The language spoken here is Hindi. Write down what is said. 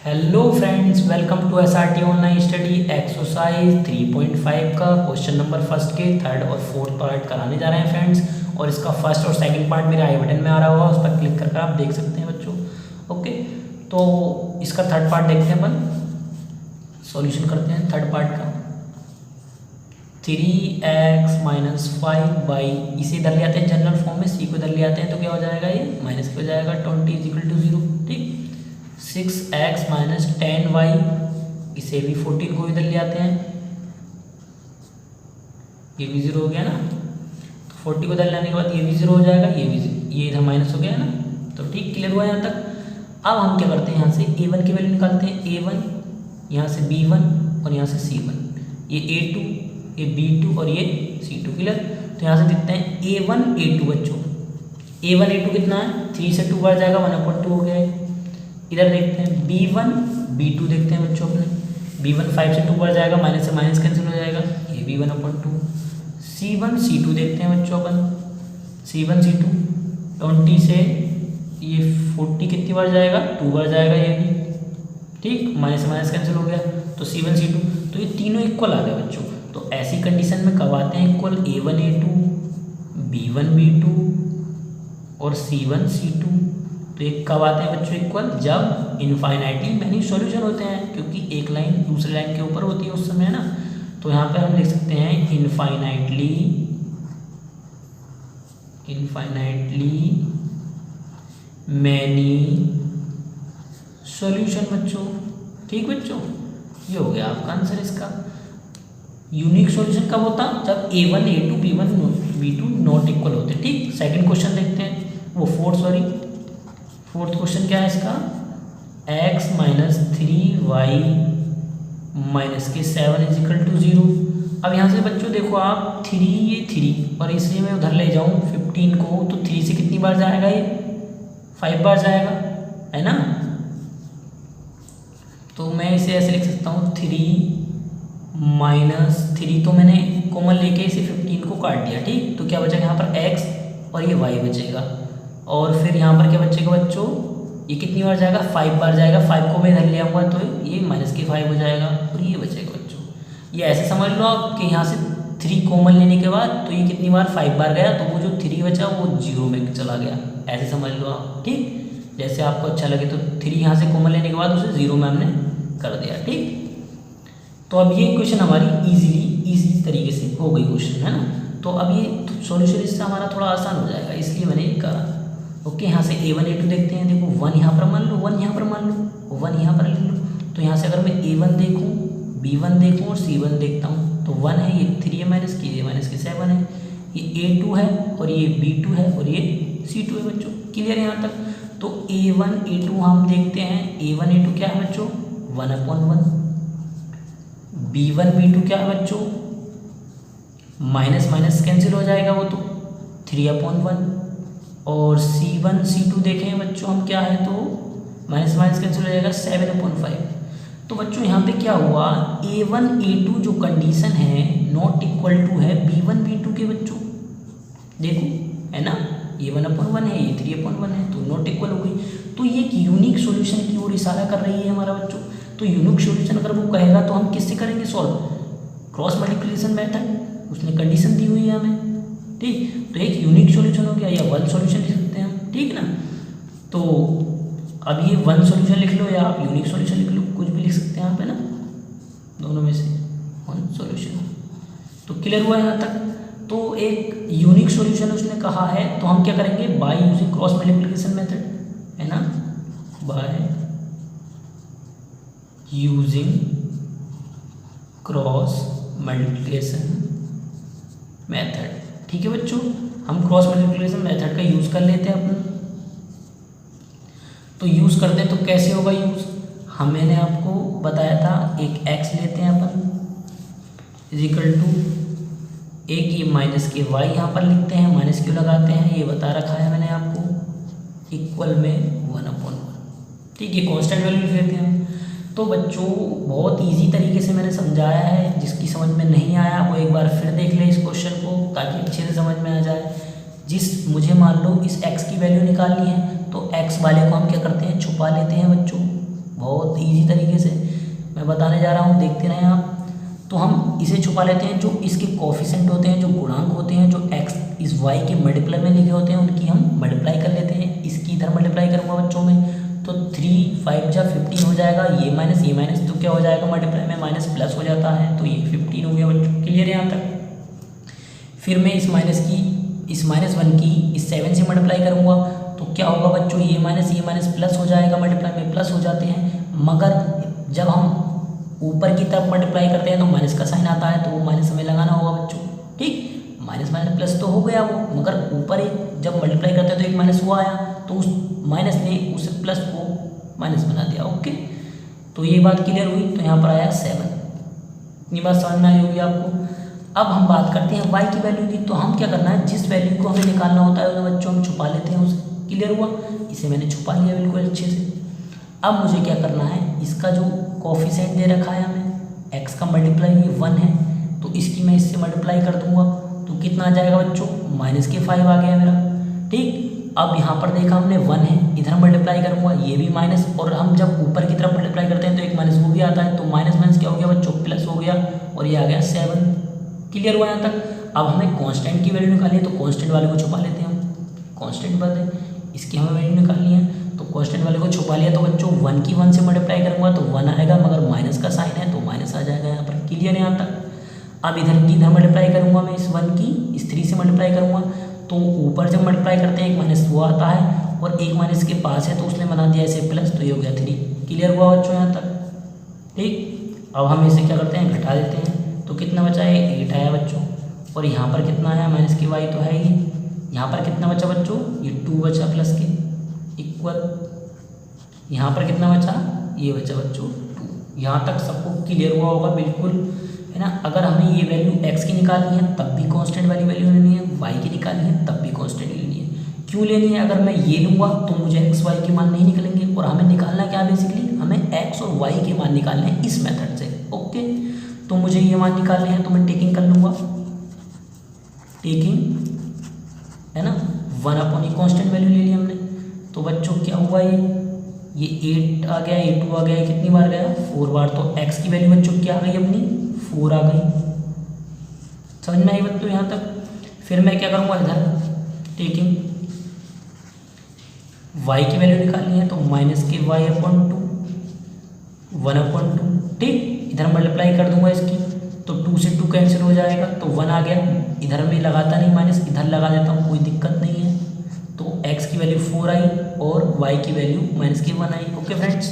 Hello friends, welcome to SRT online study exercise 3.5 का क्वेश्चन नंबर फर्स्ट के थर्ड और फोर्थ पार्ट कराने जा रहे हैं फ्रेंड्स। और इसका फर्स्ट और सेकंड पार्ट मेरे आई बटन में आ रहा होगा, उस पर क्लिक करके आप देख सकते हैं बच्चों। ओके, तो इसका थर्ड पार्ट देखते हैं, अपन सॉल्यूशन करते हैं थर्ड पार्ट का। 3x माइनस 5y, इसे इधर ले आते हैं जनरल फॉर्म में, सी को इधर ले आते हैं तो क्या हो जाएगा, ये माइनस पे हो जाएगा, 20 इज इक्वल टू 0। ठीक, 6x माइनस 10y, इसे भी 14 को इधर ले आते हैं, ये भी 0 हो गया ना। तो 40 को इधर लाने के बाद ये भी 0 हो जाएगा, ये भी ये इधर माइनस हो गया ना। तो ठीक, क्लियर हुआ यहाँ तक। अब हम क्या करते हैं, यहाँ से a1 की वैल्यू निकालते हैं। a1, यहाँ से b1 और यहाँ से c1, ये a2, ये b2 और ये c2। क्लियर। तो यहाँ से देखते हैं a1 a2 बच्चों, a1 a2 कितना है, 3 से 2 बढ़ जाएगा, 1/2 हो गया है। इधर देखते हैं b1 b2 देखते हैं बच्चों अपने, b1 5 से 2 बढ़ जाएगा, माइनस से माइनस कैंसिल हो जाएगा, ये भी 1/2। c1 c2 देखते हैं बच्चों अपन, c1 c2 20 से ये 40 कितनी बार जाएगा, 2 बार जाएगा ये भी। ठीक, माइनस से माइनस कैंसिल हो गया, तो c1 c2, तो ये तीनों इक्वल आ गए बच्चों। तो ऐसी कंडीशन में कब आते हैं equal, a1 a2 b1 b2 और c1 c2। तो एक कब आते हैं बच्चों इक्वल, जब इनफाइनाइटली मैनी सॉल्यूशन होते हैं, क्योंकि एक लाइन दूसरी लाइन के ऊपर होती है उस समय, है ना। तो यहाँ पे हम लिख सकते हैं इनफाइनाइटली मैनी सॉल्यूशन बच्चों। ठीक बच्चों, ये हो गया आपका आंसर इसका। यूनिक सॉल्यूशन कब होता, जब a1 a2 b1 b2 not equal होते। ठीक, सेकंड क्वेश्चन देखते हैं, वो फोर्थ क्वेश्चन क्या है इसका, x माइनस 3y माइनस के 7 इज इक्वल टू 0। अब यहाँ से बच्चों देखो आप, 3 ये 3 और इसलिए मैं उधर ले जाऊँ 15 को, तो 3 से कितनी बार जाएगा, ये 5 बार जाएगा, है ना। तो मैं इसे ऐसे लिख सकता हूँ, 3 माइनस 3, तो मैंने कॉमन लेके इसे 15 को काट दिया। ठीक, तो क्या बचेगा यहाँ पर x और ये y बचेगा, और फिर यहाँ पर क्या बचेगा बच्चों, ये कितनी बार जाएगा, 5 बार जाएगा। 5 को मैं इधर ले आऊँगा तो ये माइनस के 5 हो जाएगा, और ये बचेगा बच्चों। ये ऐसे समझ लो आप कि यहाँ से 3 कॉमन लेने के बाद तो ये कितनी बार 5 बार गया, तो वो जो 3 बचा वो 0 में चला गया, ऐसे समझ लो आप। ठीक, जैसे आपको अच्छा लगे, तो 3 यहाँ से कॉमन लेने के बाद उसे 0 में हमने कर दिया। ठीक, तो अब ये क्वेश्चन हमारी इजी तरीके से हो गई क्वेश्चन, है ना। तो अब ये सॉल्यूशन इससे हमारा थोड़ा आसान हो जाएगा, इसलिए मैंने ये करा। ओके, यहाँ से a1 a2 देखते हैं। देखो 1 यहाँ पर मान लो, 1 यहाँ पर मान लो, 1 यहाँ पर ले लो। तो यहाँ से अगर मैं a1 देखूँ, b1 देखूँ और c1 देखता हूँ, तो 1 है, ये 3 है माइनस के, ये माइनस के 7 है, ये a2 है और ये b2 है और ये c2 है बच्चों। क्लियर है यहाँ तक। तो a1 a2 हम देखते हैं, a1 a2 क्या है बच्चों, 1/1। b1 b2 क्या है बच्चों, माइनस माइनस कैंसिल हो जाएगा वो, तो 3/1। और c1 c2 देखें बच्चों हम, क्या है, तो माइनस माइनस कैंसिल हो जाएगा, 7/5। तो बच्चों यहाँ पे क्या हुआ, a1 a2 जो कंडीशन है नॉट इक्वल टू है b1 b2 के बच्चों। देखो, है ना, ये 1/1 है, ये 3/1 है, तो नॉट इक्वल हो गई। तो ये एक यूनिक सॉल्यूशन की ओर इशारा कर रही है हमारा बच्चों। तो यूनिक सॉल्यूशन अगर वो कहेगा तो हम किससे करेंगे सॉल्व, क्रॉस मल्टीप्लिकेशन मेथड, उसने कंडीशन दी हुई है हमें। ठीक, तो एक यूनिक सॉल्यूशन हो गया, या वन सॉल्यूशन लिख सकते हैं हम। ठीक ना, तो अब ये वन सॉल्यूशन लिख लो या आप यूनिक सॉल्यूशन लिख लो, कुछ भी लिख सकते हैं आप, है ना, दोनों में से वन सॉल्यूशन। तो क्लियर हुआ यहाँ तक। तो एक यूनिक सॉल्यूशन उसने कहा है, तो हम क्या करेंगे, by using cross multiplication method, है ना, by using cross multiplication method. ठीक है बच्चों, हम क्रॉस मल्टीप्लिकेशन मेथड का यूज़ कर लेते हैं अपन। तो यूज़ करते हैं तो कैसे होगा यूज़, मैंने आपको बताया था, एक x लेते हैं अपन इज इक्वल टू एक ये माइनस के y यहाँ पर लिखते हैं, माइनस क्यों लगाते हैं ये बता रखा है मैंने आपको, इक्वल में 1/1। ठीक है, कॉन्स्टेंट वैल्यू लिख लेते हैं। तो बच्चों बहुत इजी तरीके से मैंने समझाया है, जिसकी समझ में नहीं आया वो एक बार फिर देख ले इस क्वेश्चन को, ताकि अच्छे से समझ में आ जाए। मुझे मान लो इस x की वैल्यू निकालनी है, तो x वाले को हम क्या करते हैं, छुपा लेते हैं बच्चों। बहुत ईजी बताने जा रहा हूँ, देखते रहें आप। तो हम इसे छुपा लेते हैं, जो इसके कोफिशिएंट होते हैं, जो गुणांक होते हैं, जो एक्स इस वाई के मल्टीप्लाई में लिखे होते हैं, उनकी हम मल्टीप्लाई कर लेते हैं। इसकी इधर मल्टीप्लाई करूँगा बच्चों में, तो 3 5 जा 15 हो जाएगा। ये माइनस तो क्या हो जाएगा, मल्टीप्लाई में माइनस प्लस हो जाता है, तो ये 15 हो गया बच्चों। क्लियर है यहाँ तक। फिर मैं इस -1 की इस 7 से मल्टीप्लाई करूँगा, तो क्या होगा बच्चों, ये माइनस प्लस हो जाएगा, मल्टीप्लाई में प्लस हो जाते हैं। मगर जब हम ऊपर की तरफ मल्टीप्लाई करते हैं तो माइनस का साइन आता है, तो वो माइनस हमें लगाना होगा बच्चों। ठीक, माइनस प्लस तो हो गया वो, मगर ऊपर एक जब मल्टीप्लाई करते हैं तो एक माइनस हुआ आया, तो उस माइनस ने उस प्लस को माइनस बना दिया। ओके, तो ये बात क्लियर हुई। तो यहाँ पर आया 7। ये बात समझ में आई होगी आपको। अब हम बात करते हैं y की वैल्यू की। तो हम क्या करना है, जिस वैल्यू को हमें निकालना होता है उसे बच्चों हम छुपा लेते हैं, उसे। क्लियर हुआ, इसे मैंने छुपा लिया बिल्कुल अच्छे से। अब मुझे क्या करना है, इसका जो कोफिशिएंट दे रखा है हमें, x का मल्टीप्लाई ये 1 है, तो इसकी मैं इससे मल्टीप्लाई कर दूंगा, तो कितना आ जाएगा बच्चों, -5 आ गया मेरा। ठीक, अब यहाँ पर देखा हमने 1 है, इधर मल्टीप्लाई करूँगा, ये भी माइनस, और हम जब ऊपर की तरफ मल्टीप्लाई करते हैं तो एक माइनस वो भी आता है, तो माइनस क्या हो गया बच्चों, प्लस हो गया, और ये आ गया 7। क्लियर हुआ यहाँ तक। अब हमें कांस्टेंट की वैल्यू निकालनी है, तो कांस्टेंट वाले को छुपा लेते हैं हम। कांस्टेंट बात है, इसकी हमें वैल्यू निकालनी है, तो कांस्टेंट वाले को छुपा लिया, तो बच्चों 1 की 1 से मल्टीप्लाई करूँगा तो 1 आएगा, मगर माइनस का साइन है तो माइनस आ जाएगा यहाँ पर। क्लियर है यहाँ तक। अब इधर की इधर मल्टीप्लाई करूँगा मैं, इस 1 की इस 3 से मल्टीप्लाई करूँगा, तो ऊपर जब मल्टीप्लाई करते हैं एक माइनस वो आता है, और एक माइनस के पास है तो उसने बना दिया ऐसे प्लस, तो ये हो गया 3। क्लियर हुआ बच्चों यहाँ तक। ठीक, अब हम इसे क्या करते हैं, घटा देते हैं, तो कितना बचा है, 8 आया बच्चों। और यहाँ पर कितना आया, माइनस की y तो है ही, यहाँ पर कितना बचा बच्चों, ये 2 बचा प्लस के इक्वल, यहाँ पर कितना बचा, ये बचा बच्चों 2। यहाँ तक सबको क्लियर हुआ होगा बिल्कुल, है ना। अगर हमें ये वैल्यू x की निकालनी है तब भी कांस्टेंट वाली वैल्यू लेनी है, y की निकालनी है तब भी कांस्टेंट लेनी है। क्यों लेनी है, अगर मैं ये लूँगा तो मुझे x y के मान नहीं निकलेंगे, और हमें निकालना क्या बेसिकली, हमें x और y के मान निकालने हैं इस मेथड से। ओके, तो मुझे ये मान निकालने हैं, तो मैं टेकिंग कर लूँगा, टेकिंग, है ना, 1/, कांस्टेंट वैल्यू ले ली हमने। तो बच्चों क्या हुआ, ये 8 आ गया, ये 2 आ गया, कितनी बार गया, 4 बार। तो x की वैल्यू बच्चों क्या आ गई अपनी, 4 आ गई। समझ में आई बच्चों यहाँ तक। फिर मैं क्या करूँगा, इधर टेकिंग y की वैल्यू निकालनी है, तो -y/2 1/2। ठीक, इधर मल्टीप्लाई कर दूंगा इसकी, तो 2 से 2 कैंसिल हो जाएगा, तो 1 आ गया। इधर में लगाता नहीं माइनस, इधर लगा देता हूँ, कोई दिक्कत नहीं है। तो x की वैल्यू 4 आई और y की वैल्यू -1 आई। Okay friends.